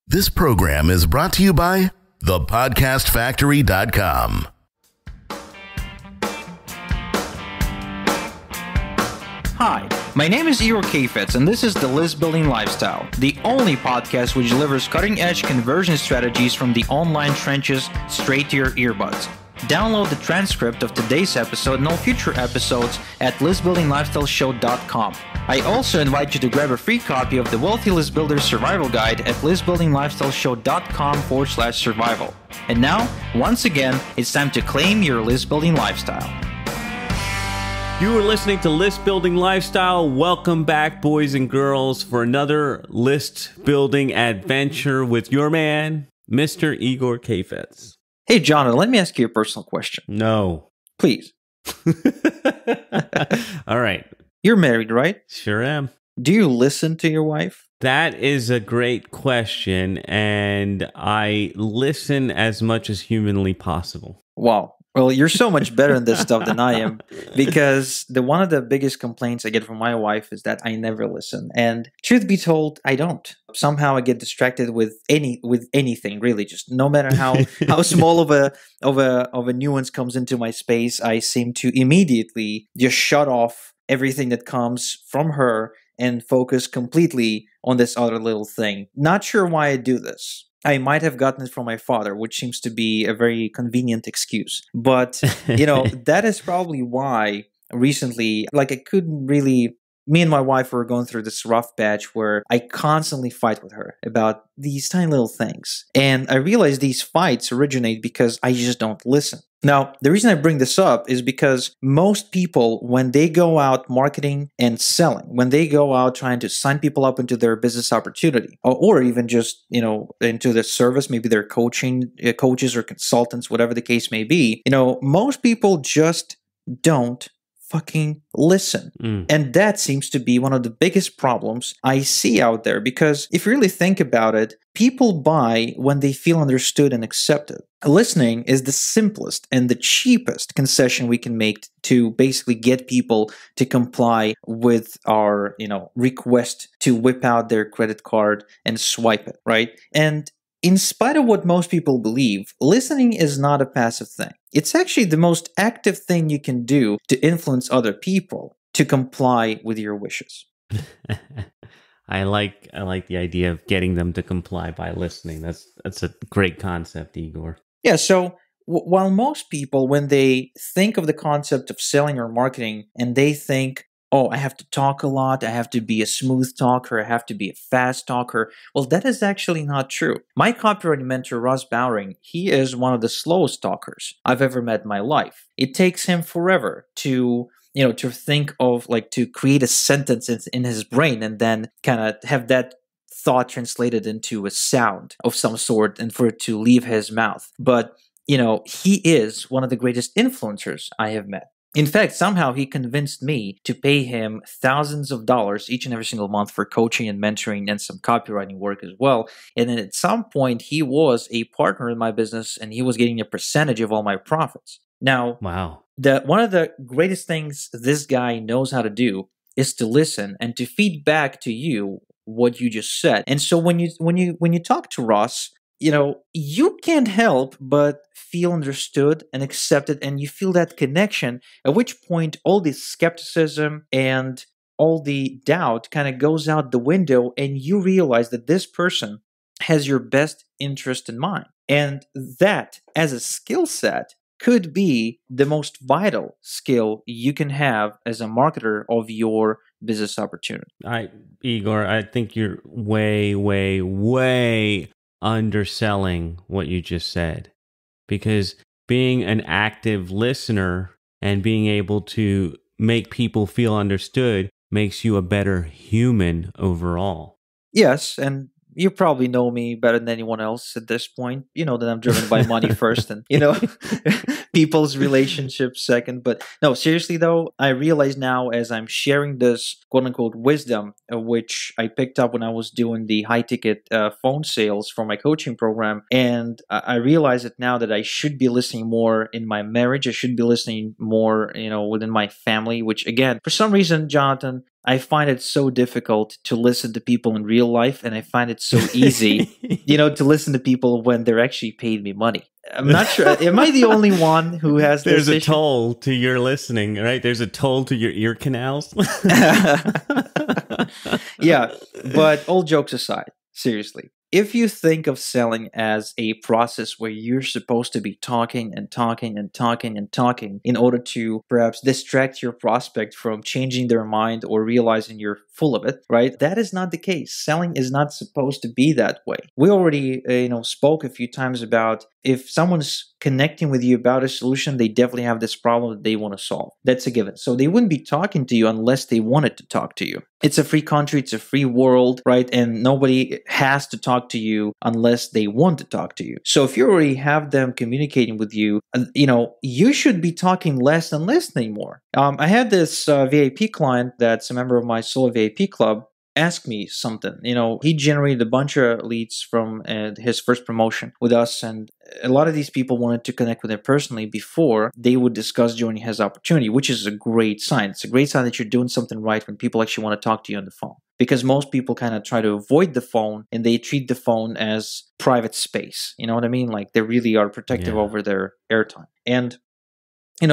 This program is brought to you by thepodcastfactory.com. Hi, my name is Igor Kheifets, and this is the List Building Lifestyle, the only podcast which delivers cutting-edge conversion strategies from the online trenches straight to your earbuds. Download the transcript of today's episode and all future episodes at listbuildinglifestyleshow.com. I also invite you to grab a free copy of the Wealthy List Builder Survival Guide at listbuildinglifestyleshow.com/survival. And now, once again, it's time to claim your list building lifestyle. You are listening to List Building Lifestyle. Welcome back, boys and girls, for another list building adventure with your man, Mr. Igor Kheifets. Hey, Jonathan, let me ask you a personal question. No. Please. All right. You're married, right? Sure am. Do you listen to your wife? That is a great question, and I listen as much as humanly possible. Wow. Well, you're so much better in this stuff than I am, because one of the biggest complaints I get from my wife is that I never listen. And truth be told, I don't. Somehow I get distracted with anything, really. Just no matter how small of a nuance comes into my space, I seem to immediately just shut off everything that comes from her and focus completely on this other little thing. Not sure why I do this. I might have gotten it from my father, which seems to be a very convenient excuse. But, that is probably why recently, I couldn't really... Me and my wife were going through this rough patch where I constantly fight with her about these tiny little things. And I realized these fights originate because I just don't listen. Now, the reason I bring this up is because most people, when they go out marketing and selling, when they go out trying to sign people up into their business opportunity, or even just, into their service, maybe they're coaches or consultants, whatever the case may be, most people just don't fucking listen. And that seems to be one of the biggest problems I see out there, because if you really think about it, people buy when they feel understood and accepted. Listening is the simplest and the cheapest concession we can make to basically get people to comply with our, request to whip out their credit card and swipe it, right? And in spite of what most people believe, listening is not a passive thing. It's actually the most active thing you can do to influence other people to comply with your wishes. I like the idea of getting them to comply by listening. That's a great concept, Igor. Yeah, so while most people, when they think of the concept of selling or marketing, and they think, oh, I have to talk a lot, I have to be a smooth talker, I have to be a fast talker. Well, that is actually not true. My copywriting mentor, Ross Bowring, he is one of the slowest talkers I've ever met in my life. It takes him forever to think of, to create a sentence in his brain and then kind of have that thought translated into a sound of some sort and for it to leave his mouth. But, he is one of the greatest influencers I have met. In fact, somehow he convinced me to pay him thousands of dollars each and every single month for coaching and mentoring and some copywriting work as well. And then at some point, he was a partner in my business and he was getting a percentage of all my profits. Now, wow. One of the greatest things this guy knows how to do is to listen and to feed back to you what you just said. And so when you talk to Ross, you can't help but feel understood and accepted, and you feel that connection, at which point all the skepticism and all the doubt kind of goes out the window, and you realize that this person has your best interest in mind. And that, as a skill set, could be the most vital skill you can have as a marketer of your business opportunity. Igor, I think you're way, way, way underselling what you just said, because being an active listener and being able to make people feel understood makes you a better human overall. Yes, and you probably know me better than anyone else at this point. You know that I'm driven by money first and, people's relationships second. But no, seriously though, I realize now as I'm sharing this quote unquote wisdom, which I picked up when I was doing the high ticket phone sales for my coaching program. And I realize it now that I should be listening more in my marriage. I should be listening more, within my family, which again, for some reason, Jonathan, I find it so difficult to listen to people in real life, and I find it so easy, to listen to people when they're actually paying me money. I'm not sure. Am I the only one who has There's this a issue? toll to your listening, right? There's a toll to your ear canals. Yeah, but all jokes aside, seriously, if you think of selling as a process where you're supposed to be talking and talking and talking and talking in order to perhaps distract your prospect from changing their mind or realizing you're full of it, right? That is not the case. Selling is not supposed to be that way. We already, spoke a few times about if someone's connecting with you about a solution, they definitely have this problem that they want to solve. That's a given. So they wouldn't be talking to you unless they wanted to talk to you. It's a free country, it's a free world, right? And nobody has to talk to you unless they want to talk to you. So if you already have them communicating with you, you should be talking less and listening more. I had this VIP client that's a member of my solo VIP club ask me something. He generated a bunch of leads from his first promotion with us, and a lot of these people wanted to connect with him personally before they would discuss joining his opportunity, which is a great sign. It's a great sign that you're doing something right when people actually want to talk to you on the phone. Because most people kind of try to avoid the phone and they treat the phone as private space. You know what I mean? Like they really are protective over their airtime. And,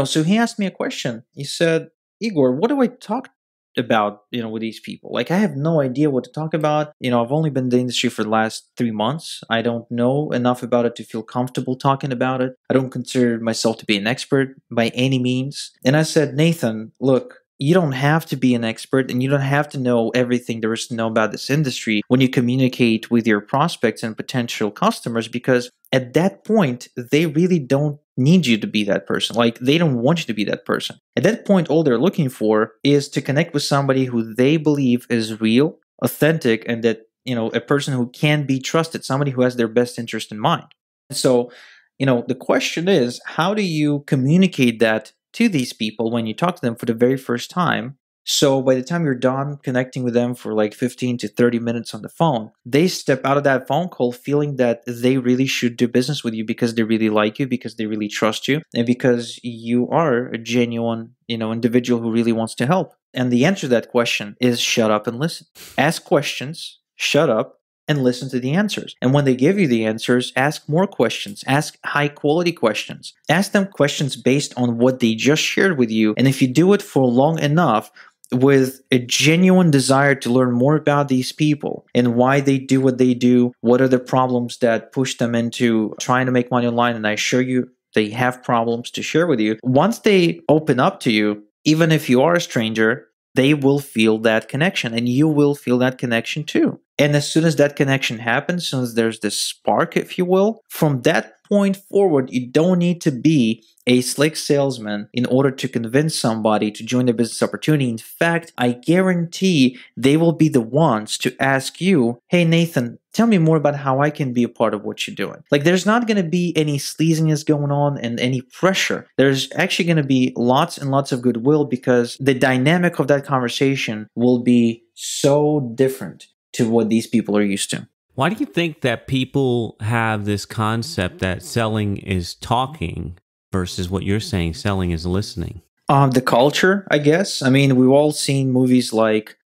so he asked me a question. He said, Igor, what do I talk about, with these people? Like, I have no idea what to talk about. I've only been in the industry for the last 3 months. I don't know enough about it to feel comfortable talking about it. I don't consider myself to be an expert by any means. And I said, Nathan, look, you don't have to be an expert and you don't have to know everything there is to know about this industry when you communicate with your prospects and potential customers, because at that point, they really don't need you to be that person. Like, they don't want you to be that person. At that point, all they're looking for is to connect with somebody who they believe is real, authentic, and that, a person who can be trusted, somebody who has their best interest in mind. So, the question is, how do you communicate that to these people when you talk to them for the very first time? So by the time you're done connecting with them for like 15 to 30 minutes on the phone, they step out of that phone call feeling that they really should do business with you because they really like you, because they really trust you, and because you are a genuine, individual who really wants to help. And the answer to that question is shut up and listen. Ask questions, shut up, and listen to the answers. And when they give you the answers, ask more questions. Ask high quality questions. Ask them questions based on what they just shared with you. And if you do it for long enough, with a genuine desire to learn more about these people and why they do what they do, what are the problems that push them into trying to make money online, and I assure you they have problems to share with you. Once they open up to you, even if you are a stranger, they will feel that connection and you will feel that connection too. And as soon as that connection happens, as soon as there's this spark, if you will, from that point forward, you don't need to be a slick salesman in order to convince somebody to join the business opportunity. In fact, I guarantee they will be the ones to ask you, hey, Nathan, tell me more about how I can be a part of what you're doing. Like, there's not going to be any sleaziness going on and any pressure. There's actually going to be lots and lots of goodwill because the dynamic of that conversation will be so different to what these people are used to. Why do you think that people have this concept that selling is talking versus what you're saying, selling is listening? The culture, I guess. I mean, we've all seen movies like,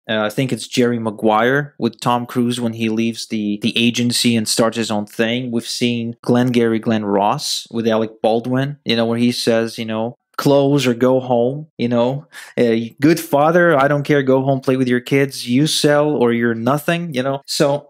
I think it's Jerry Maguire with Tom Cruise when he leaves the agency and starts his own thing. We've seen Glenn Ross with Alec Baldwin, where he says, close or go home, good father, I don't care, go home, play with your kids, you sell or you're nothing, So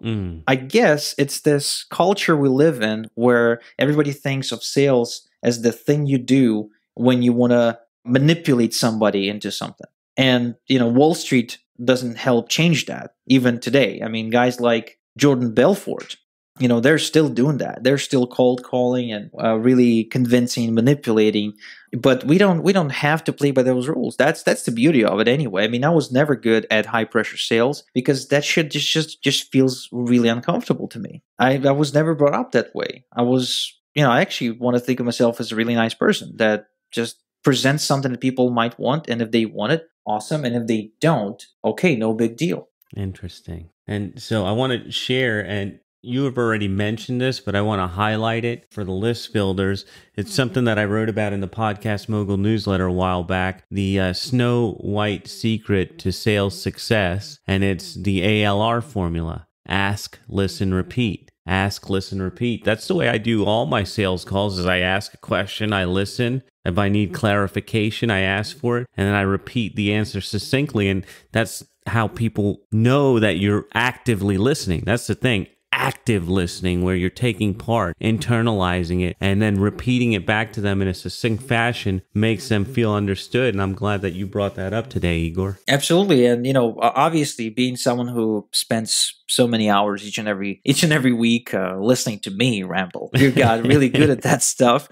I guess it's this culture we live in where everybody thinks of sales as the thing you do when you want to manipulate somebody into something. And, Wall Street doesn't help change that even today. I mean, guys like Jordan Belfort, they're still doing that. They're still cold calling and really convincing, manipulating. But we don't have to play by those rules. That's the beauty of it anyway. I mean, I was never good at high pressure sales because that shit just feels really uncomfortable to me. I was never brought up that way. I was, I actually want to think of myself as a really nice person that just presents something that people might want, and if they want it, awesome. And if they don't, okay, no big deal. Interesting. And so I want to share, and You have already mentioned this, but I want to highlight it for the list builders. It's something that I wrote about in the Podcast Mogul newsletter a while back, the Snow White secret to sales success, and it's the ALR formula. Ask, listen, repeat. Ask, listen, repeat. That's the way I do all my sales calls is I ask a question, I listen. If I need clarification, I ask for it, and then I repeat the answer succinctly. And that's how people know that you're actively listening. That's the thing. Active listening, where you're taking part, internalizing it, and then repeating it back to them in a succinct fashion makes them feel understood. And I'm glad that you brought that up today, Igor. Absolutely. And, obviously being someone who spends so many hours each and every week listening to me ramble, you got really good at that stuff.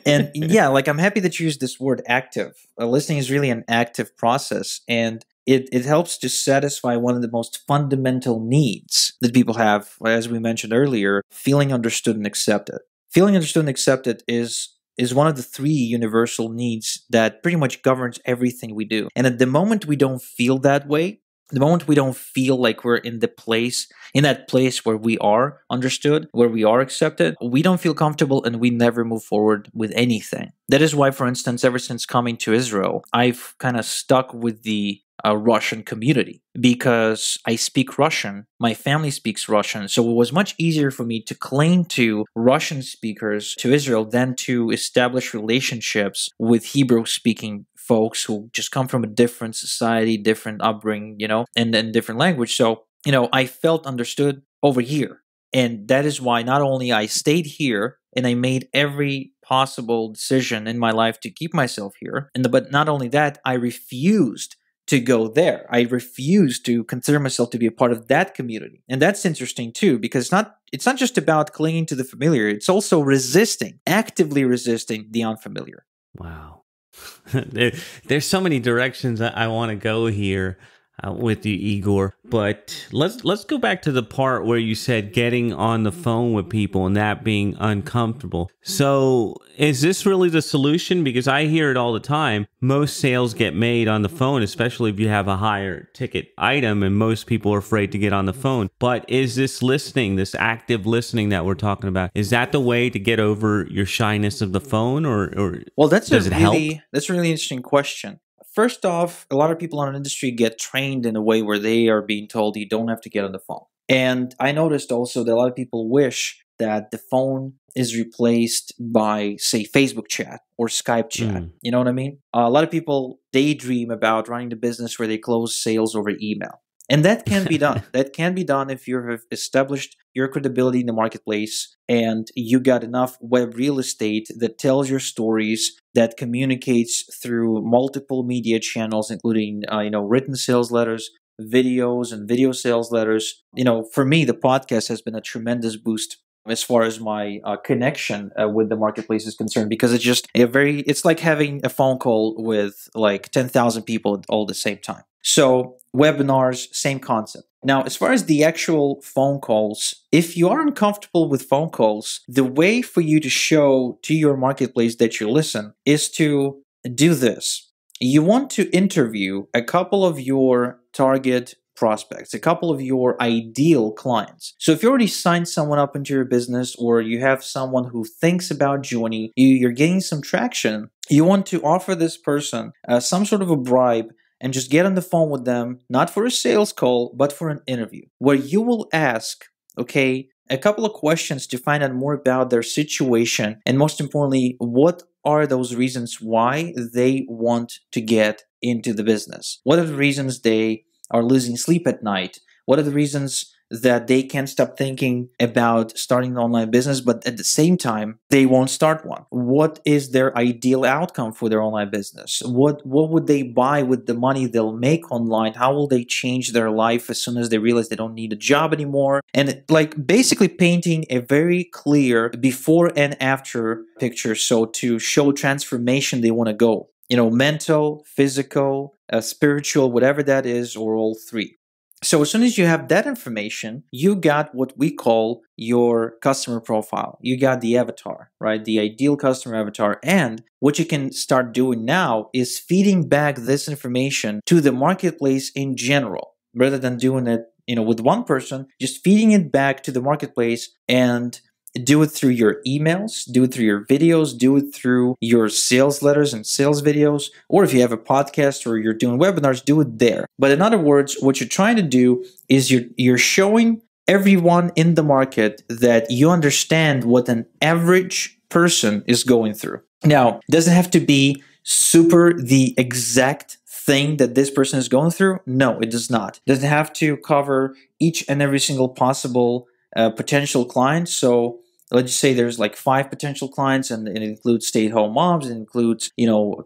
And yeah, like I'm happy that you used this word active. Listening is really an active process. And it helps to satisfy one of the most fundamental needs that people have, as we mentioned earlier, feeling understood and accepted. Feeling understood and accepted is one of the three universal needs that pretty much governs everything we do. And at the moment we don't feel that way, the moment we don't feel like we're in that place where we are understood, where we are accepted, we don't feel comfortable and we never move forward with anything. That is why, for instance, ever since coming to Israel, I've kind of stuck with the Russian community because I speak Russian. My family speaks Russian. So it was much easier for me to cling to Russian speakers to Israel than to establish relationships with Hebrew speaking folks who just come from a different society, different upbringing, and then different language. So, I felt understood over here. And that is why not only I stayed here and I made every possible decision in my life to keep myself here, but not only that, I refused to go there. I refuse to consider myself to be a part of that community. And that's interesting too, because it's not just about clinging to the familiar, it's also actively resisting the unfamiliar. Wow. There's so many directions I want to go here with you, Igor. But let's go back to the part where you said getting on the phone with people and that being uncomfortable. So is this really the solution? Because I hear it all the time. Most sales get made on the phone, especially if you have a higher ticket item, and most people are afraid to get on the phone. But is this listening, this active listening that we're talking about, is that the way to get over your shyness of the phone, or well, that's does it help? That's a really interesting question. First off, a lot of people in our industry get trained in a way where they are being told you don't have to get on the phone. And I noticed also that a lot of people wish that the phone is replaced by, say, Facebook chat or Skype chat. You know what I mean? A lot of people daydream about running the business where they close sales over email. And that can be done. That can be done if you have established your credibility in the marketplace and you got enough web real estate that tells your stories, that communicates through multiple media channels, including written sales letters, videos, and video sales letters. For me, the podcast has been a tremendous boost as far as my connection with the marketplace is concerned, because it's like having a phone call with like 10,000 people all at the same time. So webinars, same concept. Now, as far as the actual phone calls, if you are uncomfortable with phone calls, the way for you to show to your marketplace that you listen is to do this. You want to interview a couple of your target prospects, a couple of your ideal clients. So if you already signed someone up into your business, or you have someone who thinks about joining, you're gaining some traction, you want to offer this person some sort of a bribe and just get on the phone with them, not for a sales call, but for an interview, where you will ask, a couple of questions to find out more about their situation, and most importantly, what are those reasons why they want to get into the business? What are the reasons they are losing sleep at night? What are the reasons that they can't stop thinking about starting an online business, but at the same time, they won't start one? What is their ideal outcome for their online business? What would they buy with the money they'll make online? How will they change their life as soon as they realize they don't need a job anymore? And basically painting a very clear before and after picture, so to show transformation they want to go. Mental, physical, spiritual, whatever that is, or all three. So as soon as you have that information, you got what we call your customer profile. You got the avatar, right? The ideal customer avatar. And what you can start doing now is feeding back this information to the marketplace in general, rather than doing it with one person, just feeding it back to the marketplace, and do it through your emails, do it through your videos, do it through your sales letters and sales videos, or if you have a podcast or you're doing webinars, do it there. But in other words, what you're trying to do is you're showing everyone in the market that you understand what an average person is going through. Now, it doesn't have to be super the exact thing that this person is going through. No, it does not. It doesn't have to cover each and every single possible potential client. So let's just say there's like 5 potential clients, and it includes stay-at-home moms, it includes,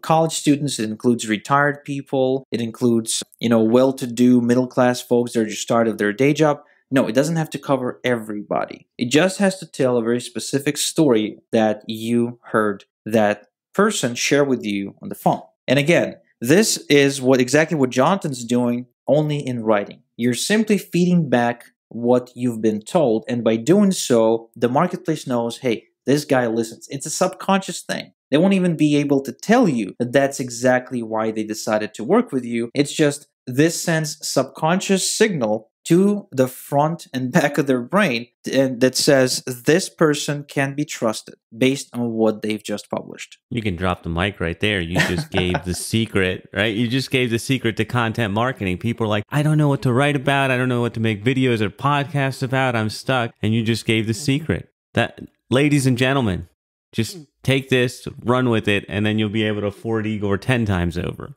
college students, it includes retired people, it includes, well-to-do middle-class folks that are just started their day job. No, it doesn't have to cover everybody. It just has to tell a very specific story that you heard that person share with you on the phone. And again, this is exactly what Jonathan's doing, only in writing. You're simply feeding back what you've been told, and by doing so, the marketplace knows, hey, this guy listens. It's a subconscious thing. They won't even be able to tell you that that's exactly why they decided to work with you. It's just this sends subconscious signal to the front and back of their brain that says this person can be trusted based on what they've just published. You can drop the mic right there. You just gave the secret, right? You just gave the secret to content marketing. People are like, I don't know what to write about. I don't know what to make videos or podcasts about. I'm stuck. And you just gave the secret. That, ladies and gentlemen, just take this, run with it, and then you'll be able to afford Igor 10 times over.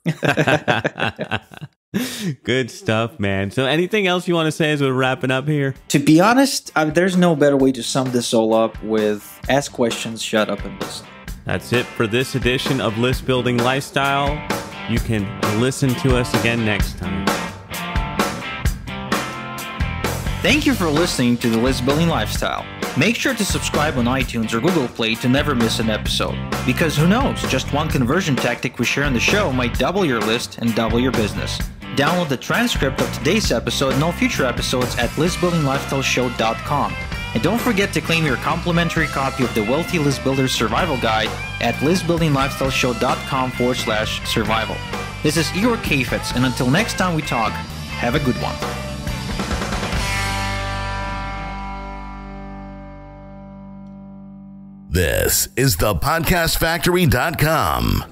Good stuff, man. So anything else you want to say as we're wrapping up here? To be honest, there's no better way to sum this all up with ask questions, shut up, and listen. That's it for this edition of List Building Lifestyle. You can listen to us again next time. Thank you for listening to the List Building Lifestyle. Make sure to subscribe on iTunes or Google Play to never miss an episode. Because who knows, just one conversion tactic we share on the show might double your list and double your business. Download the transcript of today's episode and all future episodes at listbuildinglifestyleshow.com. And don't forget to claim your complimentary copy of the Wealthy List Builder Survival Guide at listbuildinglifestyleshow.com/survival. This is Igor Kheifets, and until next time we talk, have a good one. This is thepodcastfactory.com.